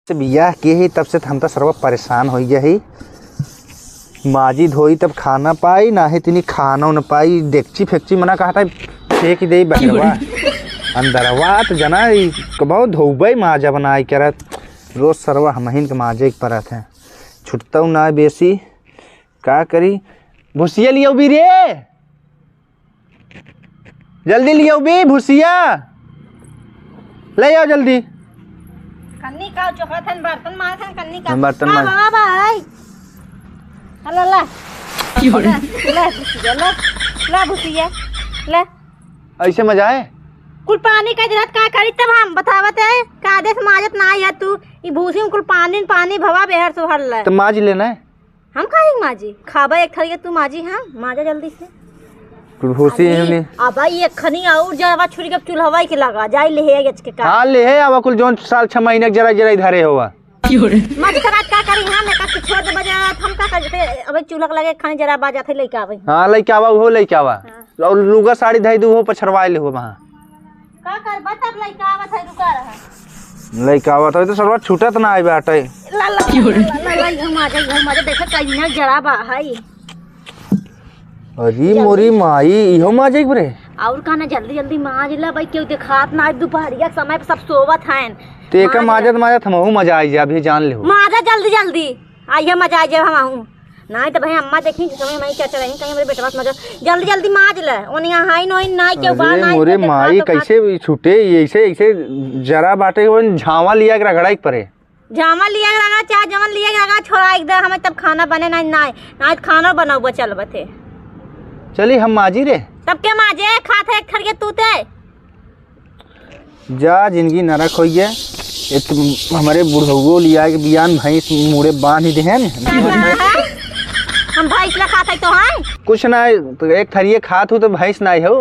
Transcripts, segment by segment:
से बियाह किए ही तब से हम तो सर्व परेशान हो गया ही। माजी धोई तब खाना पाई ना ही तिनी खाना न पाई। डेगची फेक्ची मना कहा था फेंक दे बहरवा अंदरवा तो जना बहुत धोबई माजा बनाई करत रोज सरवा हमहिन के माजे के परत है छुटता ना बेसी का करी। भूसिया लियो भी रे, जल्दी लियो भी भूसिया ले आओ जल्दी। कन्नी का चोखा बर्तन मारथन कन्नी का बर्तन मार भाई ला ला ला भूसिया ले। ऐसे मजा है कुल पानी का जरूरत का करी तब हम बतावत है का देश माजत ना है तू ई भूसी में कुल पानी पानी भवा बेहर सो हल ले तो माज लेना है। हम खाएंगे माजी खाबा एक थरी तू माजी हम माजा जल्दी से भूसी हमने अब ये खनी और जवा छुरी के चूल्हा के लगा जाई ले गच के का हां ले है अब कुल जोन साल 6 महीने के जरा जरा धरे हुआ माजी तरात का करी हम का छोड़ दे बजा हम का करते अब चूल्हा लगे खाने जरा बाजा थे लइका आवे। हां लइका आवा हो लइका आवा और लुगा साड़ी धई दू हो पछरवाए ले हो वहां का कर बतब लइका आवा थे रुका रहा लइका आवा तो सरवा छूटत ना आइ बाटे ला ला हम आ जा देख कई ना जरा बा हाई। अरे मोरी माई इहो माजे बरे और कहना जल्दी जल्दी माज ला भाई क्यों देखात ना दोपहरिया समय पे सब सोवत हैं ते का माजत माजत हमहु मजा आई जा अभी जान ले हो माजा जल्दी जल्दी आइए मजा आ जाए हम आऊं नहीं तो भाई अम्मा देखी समय मैं क्या चलाएंगे कहीं मेरे बेटा मजा जल्दी जल्दी माज ले ओनिया हाई नोई नाई के बाल नाई मोरे माई कैसे छूटे ऐसे ऐसे जरा बाटे झावा लिया के रगड़ा के परे जामा लिया लगा चाय जमन लिया लगा छोड़ा एकदम हमें तब खाना बने ना ना खाना बनाओ बचल बथे चली हम माजी रे तब के माजे खाते एक थरिए तूते जा जिंदगी नरक हो गया हमारे बुढ़ऊ लिया के बियान भैंस मुड़े बांध ही दे हम भैंस ला खाते तो हैं कुछ ना तो एक थरिए खात हो तो भैंस ना हो।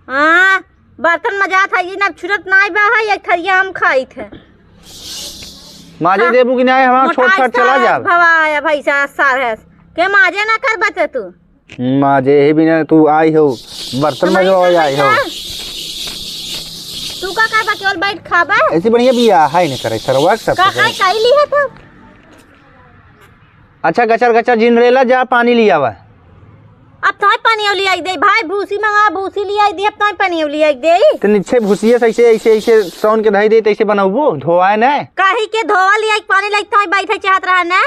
हां बर्तन मजा था ये ना छुरत ना बा है एक थरिया हम खाई थे माजे देबू कि नहीं हम छोट छोट चला जा भवाया भैंसा सार है के माजे ना कर बचे तू माजे ही बिना तू आई हो बर्तन में जो आई हो तू का कर केवल बैठ खाबा ऐसी बढ़िया बिया है नहीं करे सरवा सब का काई ली है तब अच्छा गचर गचर जिनरेला जा पानी लिया हुआ अब तो पानी लिया दे भाई भूसी मंगा भूसी लिया दे अब तो पानी लिया दे तो नीचे भूसिए ऐसे ऐसे ऐसे सौन के धई दे तैसे बनाबो धोवाए ना काहे के धोवा लिया पानी लाइक तो बैठे चाहत रहा ना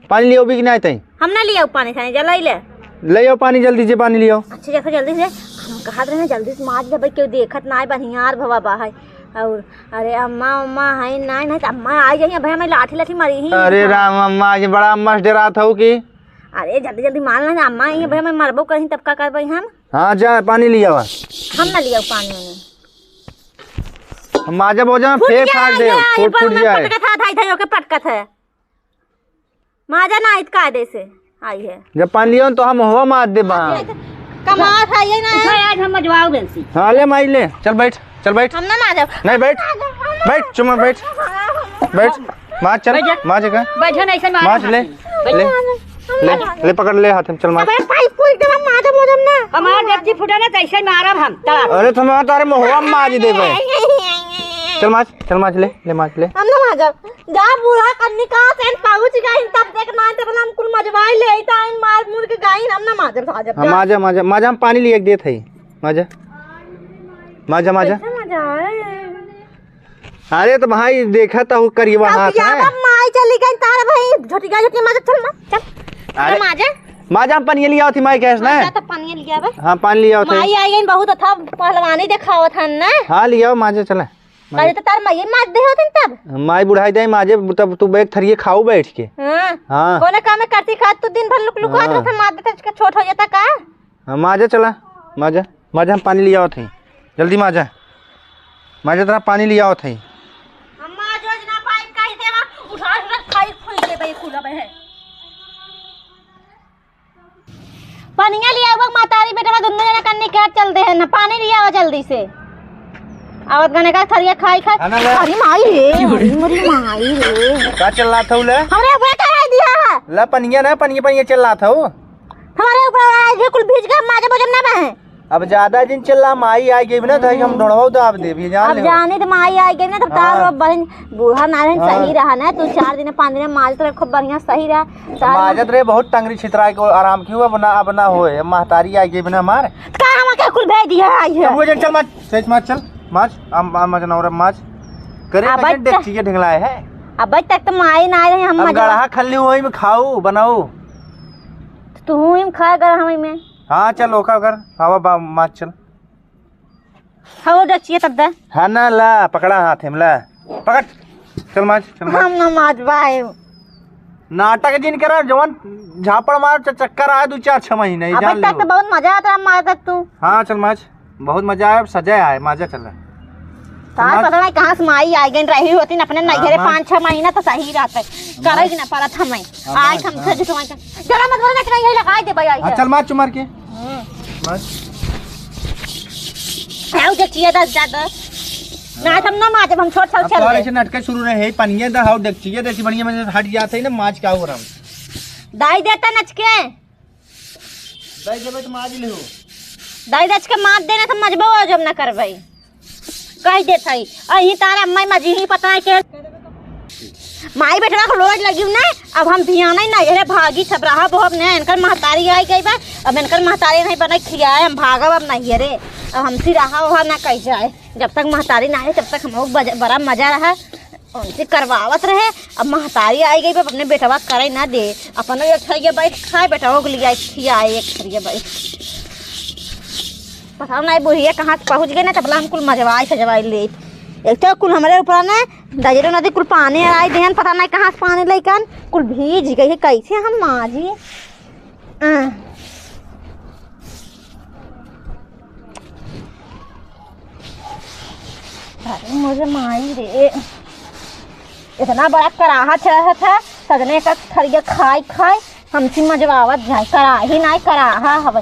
पानी लियो भी कि नहीं तई हम ना लिया पानी थाने जलाई ले आओ पानी जल्दी से पानी लियो। अच्छा देखो जल्दी से हम कहा रहे जल्दी से माज दे भाई क्यों देखत ना बनियार भवा बाहर और अरे अम्मा अम्मा है नहीं तो अम्मा आ जाइए भाई मैं लाठी लाठी मारी ही। अरे राम अम्मा ये बड़ा अम्मा डरा था कि अरे जल्दी जल्दी मान लेना अम्मा आई भाई मैं मरबो कहीं तब का करबई हम। हां जा पानी लिया हुआ हम ना लिया पानी में हम माजा बोजा फेंक फाड़ दे फूट जाए पटका था धाई धाई ओके पटका था माजा ना इत कायदे से आई है जब पानी लियो तो हम हुआ मार दे बा कमा था ये ना आज हम मजवाओ बेंसी। हां ले माई ले चल बैठ हम ना माजा नहीं बैठ बैठ चुमा बैठ मार चल मार जगह बैठो नहीं से मार ले ले पकड़ ले हाथ में चल मार पाइप कोई दम माजा मोजम ना हमार डेक्ची फुटा ना तैसे मारब हम अरे तुम तारे मोहवा मार देबे चल मार ले मार ले हम ना माजा जा बुढ़ा कन्नी का सेन पाउच गाइन तब देख ना तब हम कुल मजवाई ले ताइन मार मुर के गाइन हम ना माजा माजा हम पानी लिए देत है माजा अरे तो भाई देखा था वो करीबा हाथ है अब माई चली गई तारे भाई झोटी माजा चल माजा हम पानी लिया थी माई कैस ना तो पानी लिया बे हां पानी लिया थे माई आई गई बहुत था पहलवानी दिखावत हन ना हां लिया माजा चला अरे तो तार माई मार दे होतन तब माई बुढ़ाई दे माजे तब तू बैग थरिए खाओ बैठ के। हां कोने काम में करती खात तू दिन भर लुक लुकात रहता मार देता इसका छोट हो जाता का। हां माजा चला माजा हम पानी लिया थे जल्दी माजा तेरा पानी लिया थे अम्मा जो ना पाइप का ही देवा उठा खाई खुई के भाई खुला बे है पानी लिया वो मातारी बेटा दोनों जना कन्ने के चलते हैं ना पानी लिया वो जल्दी से आवत गने का थरिया खाई अरे माई रे मोरी माई रे का चल रहा था उले हमरे ऊपर करा दिया ला पनिया चल रहा था वो हमारे ऊपर आए कुल भीज के माजे बजम ना बहे अब ज्यादा दिन चल रहा माई आई गई ना तो हम ढूंढवाओ तो आप दे भी जान अब ले जाने तो माई आई गई ना तब तार बहन बूढ़ा नारायण सही रहा ना तू 4 दिन 5 दिन माज तो खूब बढ़िया सही रहा माजत रे बहुत टंगरी छितरा को आराम क्यों अब ना होए महतारी आई गई बिना मार का हम के कुल भेज दिया आई है वो चल माज सच माज चल माज माज नौरा माज करे अब कजन देख चीजें ढंगलाए है अब तक तो माई ना रहे हम अब गढ़ा खल्ली वही में खाऊ बनाऊ तू हिम खा कर हम में हाँ चल ओका कर हवा माज चल हवा डचिए तब दे है ना ला पकड़ा हाथ में ला पकड़ चल माज हम ना माज बाए नाटक जिन करा जवान झापड़ मार चक्कर आया 2-4-6 महीने अब जान तक तो बहुत मजा आता है मार तक तू हाँ चल माज बहुत मजा आया सजा आया मजा चल रहा तार पता नहीं कहाँ से माई आई गई रही होती न अपने नहीं घरे 5-6 महीना तो सही रहता करे ना परत हमें आज हम से जो जरा मत बोलना कि नहीं लगा दे भाई आई चल माज चुमार के माज आओ देखिए दस ज्यादा ना हम ना माज हम छोड़ छोड़ चल ऐसे नाटक शुरू रहे है पनिया दा हाउ देखिए देखी बढ़िया में हट जाते है ना माज का हो रहा दाई देता नच के दाई जब तो माज ले हो दाई दच के मार देना तो मजबो हो जब ना करबई कह दे थई अही तारा अम्मा मजी ही पता है के माई बेटवा को रोज लगी ना अब हम ध्यान ही नहीं रे भागी सब रहा बहुत ने इनकर महतारी आई गई बा अब इनकर महतारी नहीं बना खियाए हम भागब अब नहीं रे अब हमसी रहा वहा ना कह जाए जब तक महतारी ना आए तब तक हम लोग बड़ा मजा रहा उनसे करवावत रहे अब महतारी आई गई बा अपने बेटवा करे ना दे अपन एक थरिया बैठ खाए बेटवा को लिया खियाए एक थरिया बैठ पता नहीं बुढ़िया कहाँ से पहुँच गए ना तबला हम कुल मजवाई सजवाई ले एक तो कुल हमारे ऊपर ना दजरो नदी कुल पानी आई देहन पता नहीं कहाँ से पानी लेकन कुल भीज गई है कैसे हम माजी अरे मुझे माई रे इतना बड़ा कराहत रहा था सजने का थरिया खाई खाई हमसे मजवावत जाए कराही नहीं कराहा हवा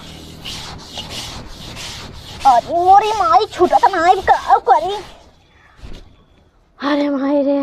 अरे मोरी माई छूटा तो नहीं करी अरे माई रे